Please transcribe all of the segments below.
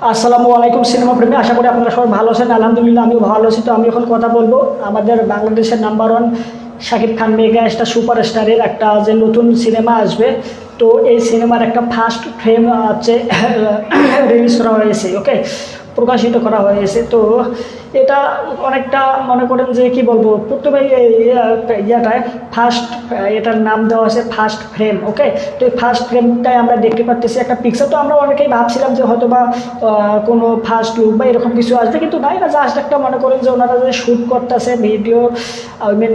আসসালামু আলাইকুম সিনেমা প্রেমী, আশা করি আপনারা সবাই ভালো আছেন। আলহামদুলিল্লাহ আমিও ভালো আছি। তো আমি এখন কথা বলবো আমাদের বাংলাদেশের number one Shakib Khan mega star সুপারস্টারের একটা যে নতুন সিনেমা আসবে। তো এই সিনেমার একটা ফার্স্ট ফ্রেম আছে রিলিজ করা হয়েছে, ওকে, প্রকাশিত করা হয়েছে। তো এটা অনেকটা মনে করেন যে কি বলবো, প্রথমে ইয়াটায় ফার্স্ট এটার নাম দেওয়া আছে ফার্স্ট ফ্রেম, ওকে। তো এই ফার্স্ট ফ্রেমটাই আমরা দেখতে পাচ্ছি একটা পিকচার। তো আমরা অনেকেই ভাবছিলাম যে হয়তো বা কোনো ফার্স্ট লুক বা এরকম কিছু আসবে, কিন্তু না, এটা জাস্ট একটা মনে করেন যে ওনারা যে শ্যুট করতেছে ভিডিও, আই মিন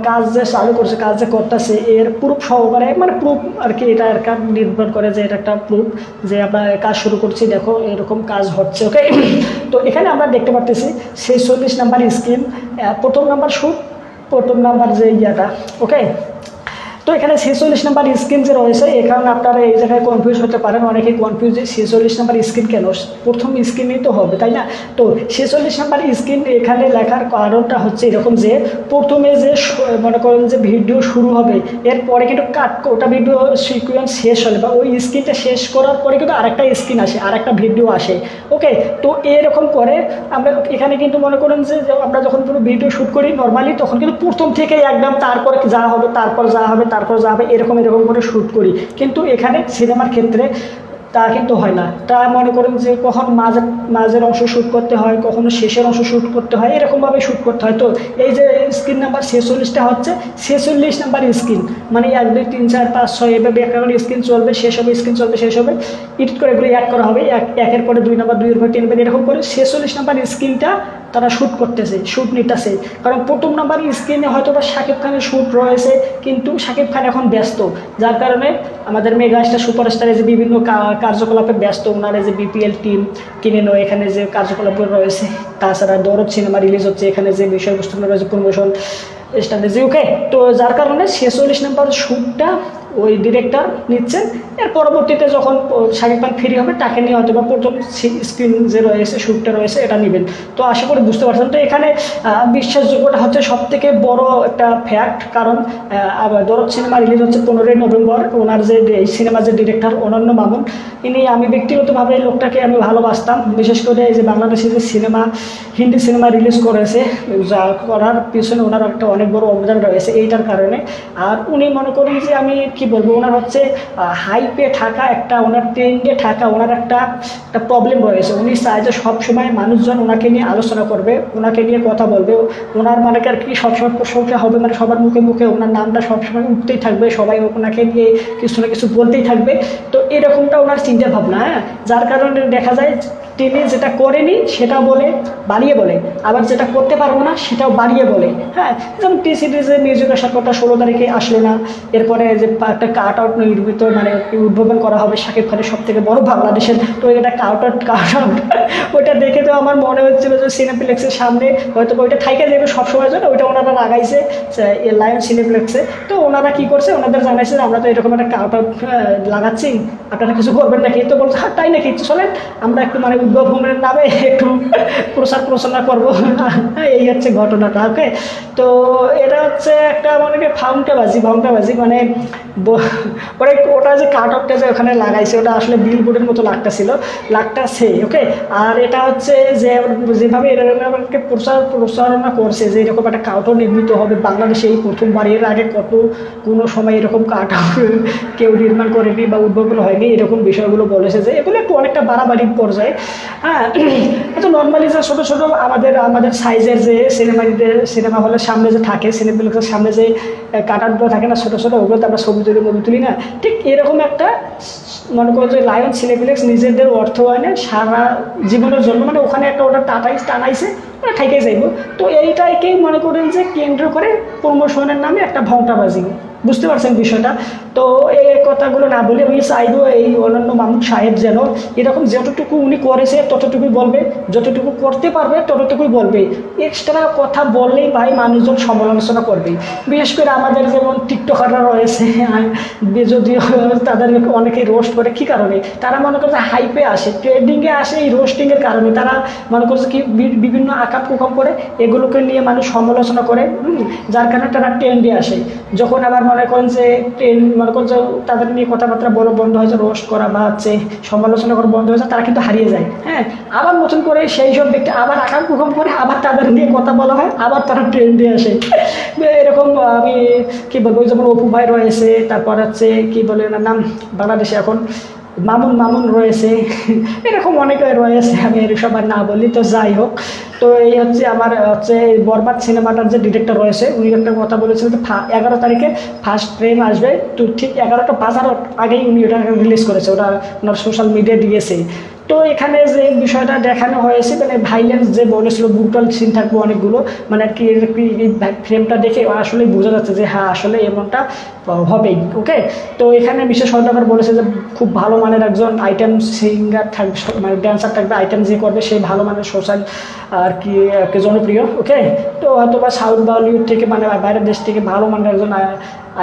কাজ যে চালু করছে, কাজ যে করতেছে, এর প্রুফ সহকারে, মানে প্রুফ আর কি, এটা আর নির্ভর করে যে এটা একটা প্রুফ যে আমরা কাজ শুরু করছি, দেখো এরকম কাজ হচ্ছে, ওকে। তো এখানে আমরা দেখতে পারতেছি 46 নাম্বার স্ক্রিন, প্রথম নাম্বার শ্যুট, প্রথম নাম্বার যে ইয়াটা, ওকে। তো এখানে 46 নাম্বার স্ক্রিন যে রয়েছে, এখানে আপনারা এই জায়গায় কনফিউজ হতে পারেন, অনেকেই কনফিউজ যে 46 নাম্বার স্ক্রিন কেন, প্রথম স্ক্রিনেই তো হবে, তাই না? তো 46 নাম্বার স্ক্রিন এখানে লেখার কারণটা হচ্ছে এরকম যে প্রথমে যে মনে করেন যে ভিডিও শুরু হবে, এরপরে কিন্তু ওটা ভিডিও সিকুয়েন্স শেষ হলে বা ওই স্ক্রিনটা শেষ করার পরে কিন্তু আরেকটা স্ক্রিন আসে, আরেকটা ভিডিও আসে, ওকে। তো এরকম করে আমরা এখানে কিন্তু মনে করেন যে আমরা যখন কোনো ভিডিও শ্যুট করি নর্মালি, তখন কিন্তু প্রথম থেকেই একদম তারপরে যা হবে তারপর যা হবে তারপর যা হবে এরকম করে শ্যুট করি। কিন্তু এখানে সিনেমার ক্ষেত্রে তা কিন্তু হয় না। তা মনে করেন যে কখন মাঝের অংশ শ্যুট করতে হয়, কখনো শেষের অংশ শ্যুট করতে হয়, এরকমভাবে শ্যুট করতে হয়। তো এই যে স্ক্রিন নাম্বার 46টা হচ্ছে 46 নাম্বার স্ক্রিন, মানে 1 2 3 4 5 6 এভাবে একটা করে স্ক্রিন চলবে, শেষ হবে, স্ক্রিন চলবে, শেষ হবে, এডিট করে এগুলো অ্যাড করা হবে, একের পরে 2 নাম্বার, 2 এর পরে 3 নাম্বার, এরকম করে 46 নাম্বার স্ক্রিনটা তারা শ্যুট করতেছে, শ্যুট নিতেছে। কারণ প্রথম নাম্বার স্ক্রিনে হয়তো বা শাকিব খানের শ্যুট রয়েছে, কিন্তু শাকিব খান এখন ব্যস্ত, যার কারণে আমাদের মেগা স্টার সুপারস্টারে যে বিভিন্ন কার্যকলাপে ব্যস্ত, ওনারা যে বিপিএল টিম কিনে নেয়, এখানে যে কার্যকলাপগুলো রয়েছে, তাছাড়া দরদ সিনেমা রিলিজ হচ্ছে, এখানে যে বিষয়বস্তুগুলো রয়েছে, প্রমোশন স্ট্র্যাটেজি, ওকে। তো যার কারণে 46 নাম্বার শ্যুটটা ওই ডিরেক্টর নিচ্ছেন। এর পরবর্তীতে যখন শাকিব খান ফ্রি হবে, তাকে নিয়ে হয়তো বা প্রথম স্ক্রিন যে রয়েছে, শ্যুটটা রয়েছে, এটা নেবেন। তো আশা করি বুঝতে পারছেন। তো এখানে বিশ্বাসযোগ্যতা হচ্ছে সবথেকে বড় একটা ফ্যাক্ট, কারণ দরদ সিনেমা রিলিজ হচ্ছে 15ই নভেম্বর। ওনার যে এই সিনেমার যে ডিরেক্টর অনন্য মামুন, ইনি, আমি ব্যক্তিগতভাবে এই লোকটাকে আমি ভালোবাসতাম, বিশেষ করে এই যে বাংলাদেশে যে সিনেমা, হিন্দি সিনেমা রিলিজ করেছে, যা করার পিছনে ওনার একটা অনেক বড় অবদান রয়েছে এইটার কারণে। আর উনি মনে করেন যে আমি কি বলবো, ওনার হচ্ছে হাইপে থাকা একটা, ওনার ট্রেন্ডে থাকা, ওনার একটা প্রবলেম রয়েছে। উনি চায় যে সবসময় মানুষজন ওনাকে নিয়ে আলোচনা করবে, ওনাকে নিয়ে কথা বলবে, ওনার মানে আর কি সবসময় প্রশংসা হবে, মানে সবার মুখে মুখে ওনার নামটা সবসময় উঠতেই থাকবে, সবাই ওনাকে নিয়ে কিছু না কিছু বলতেই থাকবে। তো এরকমটা ওনার চিন্তা ভাবনা, হ্যাঁ। যার কারণে দেখা যায় তিনি যেটা করেনি সেটা বলে, বাড়িয়ে বলে, আবার যেটা করতে পারবো না সেটাও বাড়িয়ে বলে, হ্যাঁ। যেমন টি সিরিজে মিউজিক আসার কথা 16 তারিখে আসলো না, এরপরে যে একটা কাট আউট নির্মিত, মানে উদ্ভাবন করা হবে শাকিব খানের সব থেকে বড় বাংলাদেশের, তো এটা কাট আউট ওইটা দেখে তো আমার মনে হচ্ছিল যে সিনেপ্লেক্সের সামনে হয়তো ওইটা থাইকে যাবে সবসময়ের জন্য, ওইটা ওনারা লাগাইছে লায়ন সিনেপ্লেক্সে। তো ওনারা কী করছে, ওনাদের জানাইছে যে আমরা তো এরকম একটা কাট আউট লাগাচ্ছি, আপনারা কিছু করবেন নাকি? তো বলছে হ্যাঁ তাই নাকি, চলেন আমরা একটু মানে উদ্ভাবনের নামে একটু প্রচারণা করবো, এই হচ্ছে ঘটনাটা, ওকে। তো এটা হচ্ছে একটা মানে ফাউন্টাবাজি মানে ওটা যে কাট আউটটা যে ওখানে লাগাইছে, ওটা আসলে বিলবোর্ডের মতো লাগতেছে, ওকে। আর এটা হচ্ছে যে যেভাবে এরকমকে প্রচারণা করছে যে এরকম একটা কাট আউট নির্মিত হবে বাংলাদেশে এই প্রথমবার, এর আগে কোনো সময় এরকম কাট আউট কেউ নির্মাণ করেনি বা উদ্ভাবন হয়নি, এরকম বিষয়গুলো বলেছে যে এগুলো একটু অনেকটা বাড়াবাড়ির পর্যায়ে, হ্যাঁ। তো নর্মালি যে ছোটো ছোটো আমাদের সাইজের যে সিনেমা হলের সামনে যে থাকে, সিনেপ্লেক্সের সামনে যে কাটারগুলো থাকে না ছোটো ছোটো, ওগুলোতে আমরা ছবি তুলি না, ঠিক এরকম একটা মনে করো যে লায়ন সিনেপ্লেক্স নিজেদের অর্থায়নে সারা জীবনের জন্য, মানে ওখানে একটা ওটা টানাইছে, ওরা ঠাইকে যাইব। তো এইটাকেই মনে করেন যে কেন্দ্র করে প্রমোশনের নামে একটা ভংটাবাজি, বুঝতে পারছেন বিষয়টা। তো এই কথাগুলো না বলে আমি চাইবো এই অনন্য মামুন সাহেব যেন এরকম যতটুকু উনি করেছে ততটুকুই বলবে, যতটুকু করতে পারবে ততটুকুই বলবে, এক্সট্রা কথা বললেই ভাই মানুষজন সমালোচনা করবে। বিশেষ করে আমাদের যেমন টিকটকাররা রয়েছে, যদিও তাদের অনেকেই রোস্ট করে, কী কারণে? তারা মনে করছে হাইপে আসে, ট্রেন্ডিংয়ে আসে, এই রোস্টিংয়ের কারণে তারা মনে করছে কি বিভিন্ন আকাম কুকাম করে এগুলোকে নিয়ে মানুষ সমালোচনা করে, যার কারণে তারা ট্রেন্ডে আসে। যখন আবার মনে করেন যে ট্রেন মনে করেন যে তাদের নিয়ে কথাবার্তা বন্ধ হয়েছে, রোস্ট করা বা হচ্ছে সমালোচনা করা বন্ধ হয়েছে, তারা কিন্তু হারিয়ে যায়। হ্যাঁ, আবার নতুন করে সেই সব ব্যক্তি আবার আকাম কুকম করে আবার তাদের নিয়ে কথা বলা হয়, আবার তারা ট্রেন্ডে আসে। এরকম আমি কী বলবো, যেমন অপু ভাই রয়েছে, তারপর হচ্ছে কী বলে না নাম বাংলাদেশে এখন মামুন রয়েছে, এরকম অনেকে রয়েছে, আমি এর সবার না বলি। তো যাই হোক, তো এই হচ্ছে আমার হচ্ছে বরবাদ সিনেমাটার যে ডিরেক্টর রয়েছে উনি একটা কথা বলেছিলেন যে 11 তারিখে ফার্স্ট ট্রেন আসবে, তো ঠিক 11টা বাজার আগেই উনি ওটা রিলিজ করেছে, ওটা ওনার সোশ্যাল মিডিয়ায় দিয়েছে। তো এখানে যে বিষয়টা দেখানো হয়েছে মানে ভাইলেন্স যে বলেছিল, ব্রুটাল সিন থাকবে অনেকগুলো, মানে আর কি ফ্রেমটা দেখে আসলেই বোঝা যাচ্ছে যে হ্যাঁ আসলে এমনটা হবেই। ওকে, তো এখানে বিশেষ সরকার বলেছে যে খুব ভালো মানের একজন আইটেম সিঙ্গার থাকবে, মানে ড্যান্সার থাকবে, আইটেম যে করবে সেই ভালো মানের সোশ্যাল আর কি জনপ্রিয়। ওকে, তো হয়তো বা সাউথ বা হলিউড থেকে মানে বাইরের দেশ থেকে ভালো মানের একজন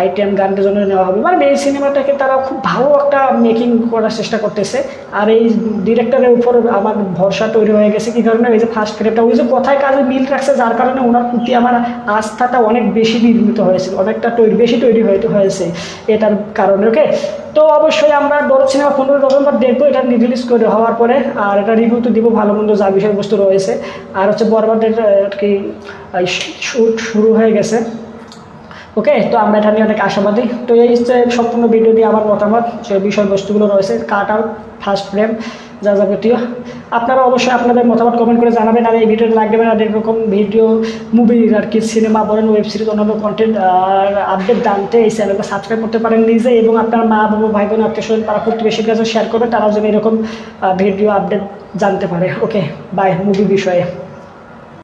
আইটেম গানটার জন্য নেওয়া হবে। মানে এই সিনেমাটাকে তারা খুব ভালো একটা মেকিং করার চেষ্টা করতেছে। আর এই ডিরেক্টরের উপর আমার ভরসা তৈরি হয়ে গেছে, কী কারণে এই যে ফার্স্ট ফ্রেমটা ওই যে কথায় কাজে মিল রাখছে, যার কারণে ওনার প্রতি আমার আস্থাটা অনেক বেশি নির্মিত হয়েছে, অনেকটা বেশি তৈরি হয়েছে এটার কারণে। ওকে, তো অবশ্যই আমরা দরদ সিনেমা 15 নভেম্বর দেখবো, এটা রিলিজ করে হওয়ার পরে, আর এটা রিভিউ তো দিব ভালো মন্দ যা বিষয়বস্তু রয়েছে। আর হচ্ছে বরবাদের কি শুট শুরু হয়ে গেছে। ওকে, তো আমরা এটা নিয়ে অনেক আশাবাদী। তো এই হচ্ছে সম্পূর্ণ ভিডিও দিয়ে আমার মতামত, যে বিষয়বস্তুগুলো রয়েছে, কাট আউট, ফার্স্ট ফ্রেম, যা যাবতীয়। আপনারা অবশ্যই আপনাদের মতামত কমেন্ট করে জানাবেন। আর এই ভিডিওটা লাগবে না এরকম ভিডিও, মুভি আর কি, সিনেমা বলেন, ওয়েব সিরিজ, অন্যান্য কন্টেন্ট আর আপডেট জানতে এই চ্যানেলটা সাবস্ক্রাইব করতে পারেন নিজে, এবং আপনার মা বাবা ভাই বোন আত্মীয় স্বজন তারা প্রতিবেশীর কাছে শেয়ার করবেন, তারা যেন এরকম ভিডিও আপডেট জানতে পারে। ওকে, বাই, মুভি বিষয়ে।